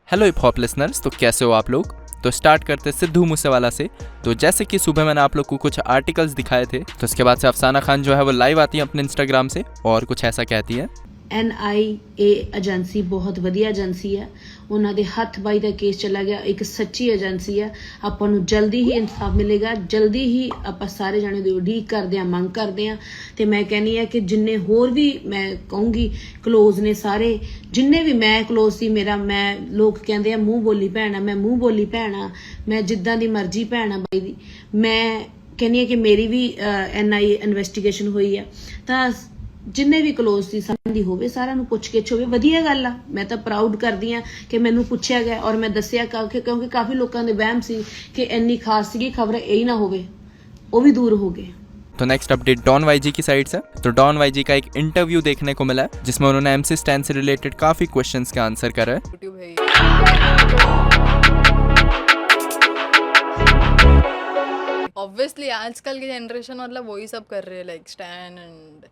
Hello hip hop listeners, तो कैसे हो आप लोग। तो स्टार्ट करते सिद्धू मूसेवाला से। तो जैसे कि सुबह मैंने आप लोग को कुछ आर्टिकल्स दिखाए थे, तो उसके बाद से अफसाना खान जो है वो लाइव आती है अपने इंस्टाग्राम से और कुछ ऐसा कहती है। NIA ਏਜੰਸੀ ਬਹੁਤ ਵਧੀਆ ਏਜੰਸੀ ਹੈ। ਉਹਨਾਂ ਦੇ ਹੱਥ ਬਾਈ ਦਾ ਕੇਸ ਚਲਾ ਗਿਆ, ਇੱਕ ਸੱਚੀ ਏਜੰਸੀ ਹੈ। ਆਪਾਂ ਨੂੰ ਜਲਦੀ ਹੀ ਇਨਸਾਫ ਮਿਲੇਗਾ, ਜਲਦੀ ਹੀ ਆਪਾਂ ਸਾਰੇ ਜਾਣੇ ਦੀ ਉਡੀਕ ਕਰਦੇ ਹਾਂ, ਮੰਗ ਕਰਦੇ ਹਾਂ। ਤੇ ਮੈਂ ਕਹਿੰਦੀ ਹਾਂ ਕਿ ਜਿੰਨੇ ਹੋਰ ਵੀ ਮੈਂ ਕਹੂੰਗੀ ਕਲੋਜ਼ ਨੇ ਸਾਰੇ, ਜਿੰਨੇ ਵੀ ਮੈਂ ਕਲੋਜ਼ ਸੀ ਮੇਰਾ, ਮੈਂ ਲੋਕ ਕਹਿੰਦੇ ਆ ਮੂੰਹ ਬੋਲੀ ਭੈਣ ਆ, ਮੈਂ ਮੂੰਹ ਬੋਲੀ ਭੈਣ ਆ, ਮੈਂ ਜਿੱਦਾਂ ਦੀ ਮਰਜ਼ੀ ਭੈਣ ਆ ਬਾਈ ਦੀ। ਮੈਂ ਕਹਿੰਦੀ ਹਾਂ ਕਿ ਮੇਰੀ ਵੀ NIA ਇਨਵੈਸਟੀਗੇਸ਼ਨ ਹੋਈ ਆ, ਤਾਂ ਜਿੰਨੇ ਵੀ ਕਲੋਜ਼ ਸੀ ਸੰਬੰਧੀ ਹੋਵੇ ਸਾਰਿਆਂ ਨੂੰ ਪੁੱਛ ਕੇ ਹੋਵੇ, ਵਧੀਆ ਗੱਲ ਆ। ਮੈਂ ਤਾਂ ਪ੍ਰਾਊਡ ਕਰਦੀ ਆ ਕਿ ਮੈਨੂੰ ਪੁੱਛਿਆ ਗਿਆ ਔਰ ਮੈਂ ਦੱਸਿਆ, ਕਿਉਂਕਿ ਕਾਫੀ ਲੋਕਾਂ ਦੇ ਵਹਿਮ ਸੀ ਕਿ ਇੰਨੀ ਖਾਸ ਸੀਗੀ ਖਬਰ, ਇਹ ਨਾ ਹੋਵੇ, वो भी दूर हो गए। तो नेक्स्ट अपडेट डॉन वाईजी की साइड से। तो डॉन वाईजी का एक इंटरव्यू देखने को मिला है जिसमें उन्होंने MC स्टैन से रिलेटेड काफी क्वेश्चंस के आंसर करा है। ऑब्वियसली आजकल की जनरेशन मतलब वही सब कर रहे हैं, लाइक स्टैन एंड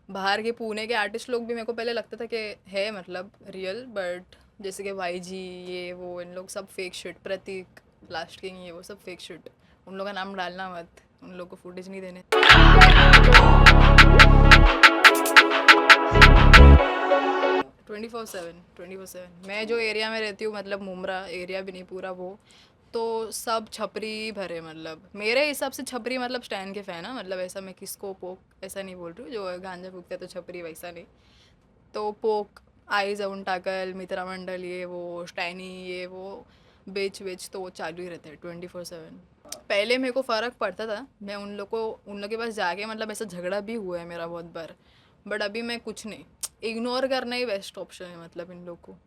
बाहर के पुणे के आर्टिस्ट लोग भी मेरे को पहले लगता था कि है मतलब रियल, बट जैसे कि YG ये वो इन लोग सब फेक शिट, प्रतीक, लास्ट किंग, ये वो सब फेक शिट। उन लोगों का नाम डालना मत, उन लोग को फुटेज नहीं देने। 24/7 मैं जो एरिया में रहती हूँ, मतलब मुमरा एरिया भी नहीं पूरा वो, तो सब छपरी भरे। मतलब मेरे हिसाब से छपरी मतलब स्टैन के फैन है, मतलब ऐसा मैं किसको पोक ऐसा नहीं बोल रही हूँ, जो गांजा फूकते हैं तो छपरी वैसा नहीं। तो पोक, आई जाऊन टाकल, मित्रा मंडल, ये वो स्टैनी, ये वो बेच वेच तो वो चालू ही रहते हैं 24/7। पहले मेरे को फ़र्क पड़ता था, मैं उन लोग के पास जाके मतलब ऐसा झगड़ा भी हुआ है मेरा बहुत बार, बट अभी मैं कुछ नहीं, इग्नोर करना ही बेस्ट ऑप्शन है मतलब इन लोग को।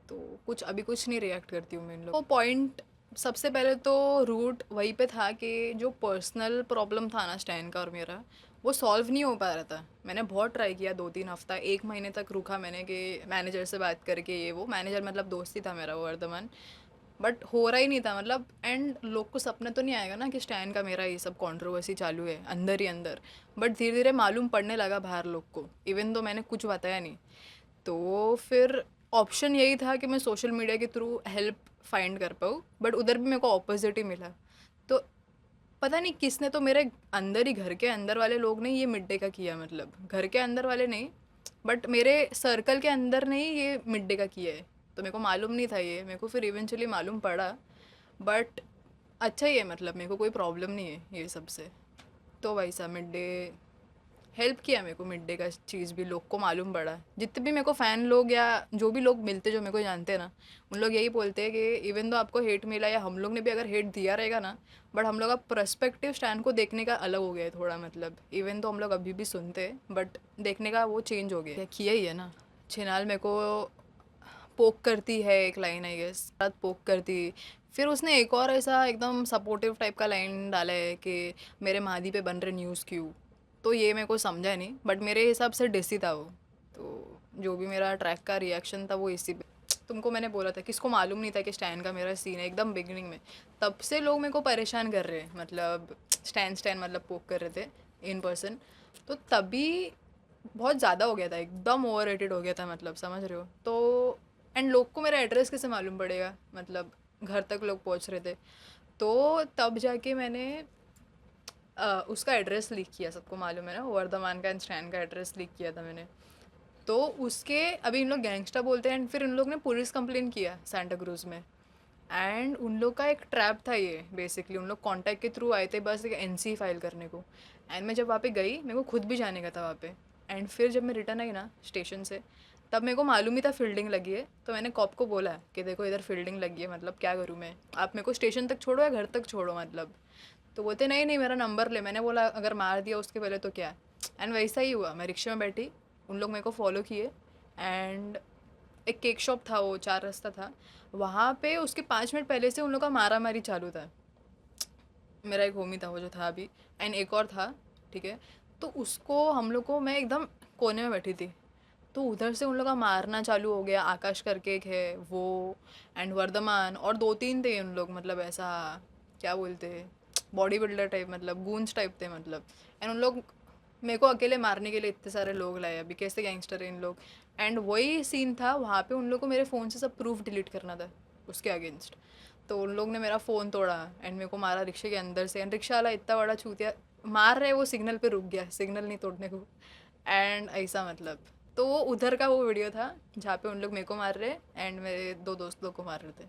तो अभी कुछ नहीं रिएक्ट करती हूँ मैं इन लोग को। पॉइंट सबसे पहले तो रूट वहीं पे था कि जो पर्सनल प्रॉब्लम था ना स्टैन का और मेरा, वो सॉल्व नहीं हो पा रहा था। मैंने बहुत ट्राई किया, 2-3 हफ्ता, 1 महीने तक रुका मैंने कि मैनेजर से बात करके, ये वो मैनेजर मतलब दोस्त ही था मेरा वो वर्धमान, बट हो रहा ही नहीं था मतलब। एंड लोग को सपने तो नहीं आएगा ना कि स्टैन का मेरा ये सब कंट्रोवर्सी चालू है अंदर ही अंदर, बट धीरे धीरे मालूम पड़ने लगा बाहर लोग को, इवन तो मैंने कुछ बताया नहीं। तो फिर ऑप्शन यही था कि मैं सोशल मीडिया के थ्रू हेल्प फाइंड कर पाऊँ, बट उधर भी मेरे को ऑपोजिट ही मिला। तो पता नहीं किसने, तो मेरे अंदर ही घर के अंदर वाले लोग ने ये मिड डे का किया, मतलब घर के अंदर वाले नहीं बट मेरे सर्कल के अंदर ने ही ये मिड डे का किया है। तो मेरे को मालूम नहीं था ये, मेरे को फिर इवेंचुअली मालूम पड़ा, बट अच्छा ही है, मतलब मेरे को कोई प्रॉब्लम नहीं है ये सब से। तो वैसा मिड डे हेल्प किया मेरे को, मिड डे का चीज़ भी लोग को मालूम पड़ा। जितने भी मेरे को फ़ैन लोग या जो भी लोग मिलते जो मेरे को जानते हैं ना, उन लोग यही बोलते हैं कि इवन तो आपको हेट मिला या हम लोग ने भी अगर हेट दिया रहेगा ना, बट हम लोग का पर्सपेक्टिव स्टैंड को देखने का अलग हो गया है थोड़ा, मतलब इवन तो हम लोग अभी भी सुनते हैं बट देखने का वो चेंज हो गया। किया ही है ना, छिनाल मेरे को पोक करती है एक लाइन, आई गेस रात पोक करती, फिर उसने एक और ऐसा एकदम सपोर्टिव टाइप का लाइन डाला है कि मेरे मादी पे बन रहे न्यूज़ क्यों। तो ये मेरे को समझा नहीं, बट मेरे हिसाब से डिसी था वो। तो जो भी मेरा ट्रैक का रिएक्शन था वो इसी पे। तुमको मैंने बोला था, किसको मालूम नहीं था कि स्टैन का मेरा सीन है एकदम बिगिनिंग में, तब से लोग मेरे को परेशान कर रहे हैं, मतलब स्टैन मतलब पोक कर रहे थे इन पर्सन। तो तभी बहुत ज़्यादा हो गया था, एकदम ओवर रेटेड हो गया था, मतलब समझ रहे हो। तो एंड लोग को मेरा एड्रेस कैसे मालूम पड़ेगा, मतलब घर तक लोग पहुंच रहे थे। तो तब जाके मैंने उसका एड्रेस लीक किया, सबको मालूम है ना, वर्धमान का स्टैंड का एड्रेस लीक किया था मैंने। तो उसके अभी इन लोग गैंगस्टर बोलते हैं, एंड फिर उन लोग ने पुलिस कंप्लेन किया सेंटा क्रूज में। एंड उन लोग का एक ट्रैप था ये, बेसिकली उन लोग कॉन्टैक्ट के थ्रू आए थे बस एक NC फाइल करने को। एंड मैं जब वहाँ पे गई, मेरे को खुद भी जाने का था वहाँ पे। एंड फिर जब मैं रिटर्न आई ना स्टेशन से, तब मेरे को मालूम ही था फील्डिंग लगी है। तो मैंने कॉप को बोला कि देखो इधर फील्डिंग लगी है, मतलब क्या करूँ मैं, आप मेरे को स्टेशन तक छोड़ो या घर तक छोड़ो मतलब। तो बोलते नहीं नहीं मेरा नंबर ले। मैंने बोला अगर मार दिया उसके पहले तो क्या। एंड वैसा ही हुआ, मैं रिक्शे में बैठी, उन लोग मेरे को फॉलो किए, एंड एक केक शॉप था वो 4 रास्ता था, वहाँ पे उसके 5 मिनट पहले से उन लोग का मारा मारी चालू था। मेरा एक होमी था वो जो था अभी, एंड एक और था, ठीक है। तो उसको हम लोग को, मैं एकदम कोने में बैठी थी, तो उधर से उन लोग का मारना चालू हो गया। आकाश करके एक है वो, एंड वर्धमान, और 2-3 थे उन लोग, मतलब ऐसा क्या बोलते, बॉडी बिल्डर टाइप, मतलब गूंज टाइप थे मतलब। एंड उन लोग मेरे को अकेले मारने के लिए इतने सारे लोग लाए, अभी कैसे गैंगस्टर हैं इन लोग। एंड वही सीन था वहाँ पे, उन लोग को मेरे फ़ोन से सब प्रूफ डिलीट करना था उसके अगेंस्ट। तो उन लोग ने मेरा फ़ोन तोड़ा एंड मेरे को मारा रिक्शे के अंदर से। एंड रिक्शा वाला इतना बड़ा चूतिया, मार रहे वो सिग्नल पे रुक गया, सिग्नल नहीं तोड़ने को। एंड ऐसा मतलब, तो वो उधर का वो वीडियो था जहाँ पे उन लोग मेरे को मार रहे एंड मेरे 2 दोस्त लोग को मार रहे थे,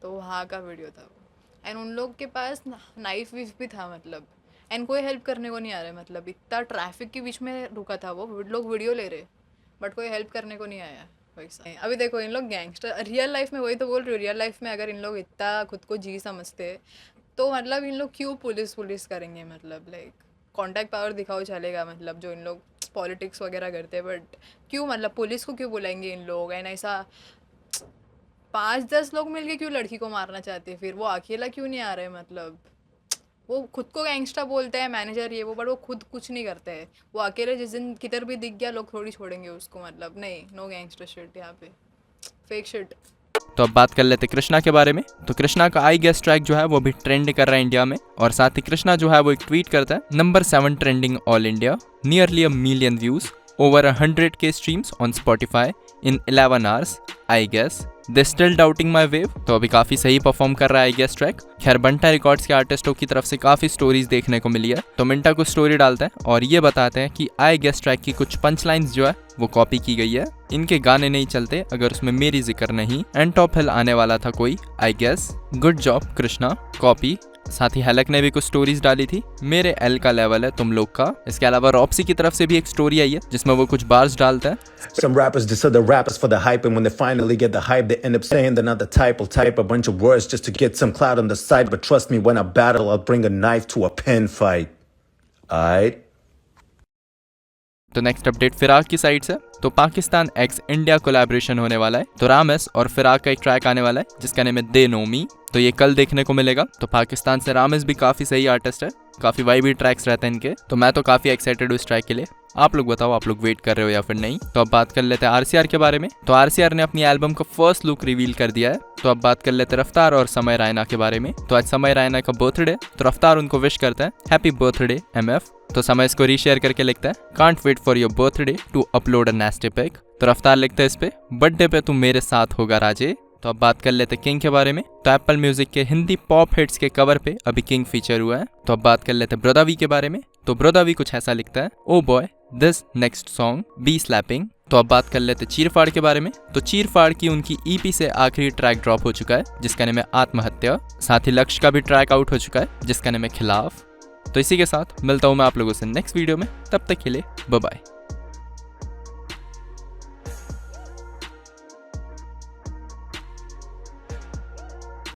तो वहाँ का वीडियो था वो। एंड उन लोग के पास नाइफ विफ भी था मतलब, एंड कोई हेल्प करने को नहीं आ रहा है। मतलब इतना ट्रैफिक के बीच में रुका था वो लोग, वीडियो ले रहे बट कोई हेल्प करने को नहीं आया वैसा। अभी देखो इन लोग गैंगस्टर रियल लाइफ में, वही तो बोल रही हूँ, रियल लाइफ में अगर इन लोग इतना खुद को जी समझते तो मतलब इन लोग क्यों पुलिस करेंगे। मतलब लाइक कॉन्टैक्ट पावर दिखाओ चलेगा, मतलब जो इन लोग पॉलिटिक्स वगैरह करते हैं, बट क्यों मतलब पुलिस को क्यों बुलाएंगे इन लोग। एंड ऐसा 5-10 लोग मिलके क्यों लड़की को मारना चाहते हैं, फिर वो अकेला क्यों नहीं आ रहे। मतलब वो खुद को गैंगस्टर बोलते हैं, मैनेजर ये वो, बट वो खुद कुछ नहीं करते हैं। वो अकेले जिस दिन किधर भी दिख गया लोग थोड़ी छोड़ेंगे उसको। मतलब नहीं, नो गैंगस्टर शिट यहाँ पे, फेक शिट। तो अब बात कर लेते कृष्णा के बारे में। तो कृष्णा का आई गेस ट्रैक जो है वो भी ट्रेंड कर रहा है इंडिया में, और साथ ही कृष्णा जो है वो एक ट्वीट करता है, number 7 trending all India, nearly 1 million views, over 100K streams on Spotify in 11 hours, I guess. They still doubting my wave। तो अभी काफ़ी सही परफॉर्म कर रहा है I guess ट्रैक। खैर बंटा रिकॉर्ड्स के आर्टिस्टों की तरफ से काफ़ी स्टोरीज देखने को मिली है, तो मिंटा कुछ स्टोरी डालते हैं और ये बताते हैं कि I guess ट्रैक की कुछ पंच लाइन्स जो है वो कॉपी की गई है। इनके गाने नहीं चलते अगर उसमें मेरी जिक्र नहीं, एंड टॉप हिल आने वाला था कोई, I guess। Good job Krishna, copy. साथ ही हलक ने भी कुछ स्टोरीज डाली थी, मेरे एल का लेवल है तुम लोग का। इसके अलावा रॉप्सी की तरफ से भी एक स्टोरी आई है जिसमें वो कुछ बार्स डालता है। Some rappers diss other rappers for the hype, and when they finally get the hype, they end up saying they're not the type. Will type a bunch of words just to get some clout on the side, but trust me, when I battle, I'll bring a knife to a pen fight. Alright? तो next update फिराक की side से। तो Pakistan x India collaboration होने वाला है, तो रामेस और फिराक का एक ट्रैक आने वाला है जिसका नेम है दे नो मी। तो ये कल देखने को मिलेगा। तो पाकिस्तान से रामेस भी काफ़ी सही आर्टिस्ट है, काफ़ी वाइबी ट्रैक्स रहते हैं इनके, तो मैं तो काफ़ी एक्साइटेड हूँ इस ट्रैक के लिए। आप लोग बताओ, आप लोग वेट कर रहे हो या फिर नहीं। तो अब बात कर लेते हैं आरसीआर के बारे में। तो आरसीआर ने अपनी एल्बम का फर्स्ट लुक रिवील कर दिया है। तो अब बात कर लेते हैं रफ्तार और समय रायना के बारे में। तो आज समय रायना का बर्थडे, तो रफ्तार उनको विश करता है हैप्पी बर्थडे MF। तो समय इसको रीशेयर करके लिखता है can't wait for your birthday to upload a nasty pic. तो रफ्तार लिखता है इस पे बर्थडे पे तू मेरे साथ होगा राजे। तो अब बात कर लेते किंग के बारे में। तो एप्पल म्यूजिक के हिंदी पॉप हिट्स के कवर पे अभी किंग फीचर हुआ है। तो अब बात कर लेते ब्रोदावी के बारे में। तो ब्रोदावी कुछ ऐसा लिखता है, oh boy this next song be slapping. तो अब बात कर लेते चीरफाड़ के बारे में। तो चीरफाड़ की उनकी EP से आखिरी ट्रैक ड्रॉप हो चुका है जिसका नाम है आत्महत्या। साथ ही लक्ष्य का भी ट्रैक आउट हो चुका है जिसका नाम है खिलाफ। तो इसी के साथ मिलता हूँ मैं आप लोगों से नेक्स्ट वीडियो में, तब तक के लिए बाय बाय।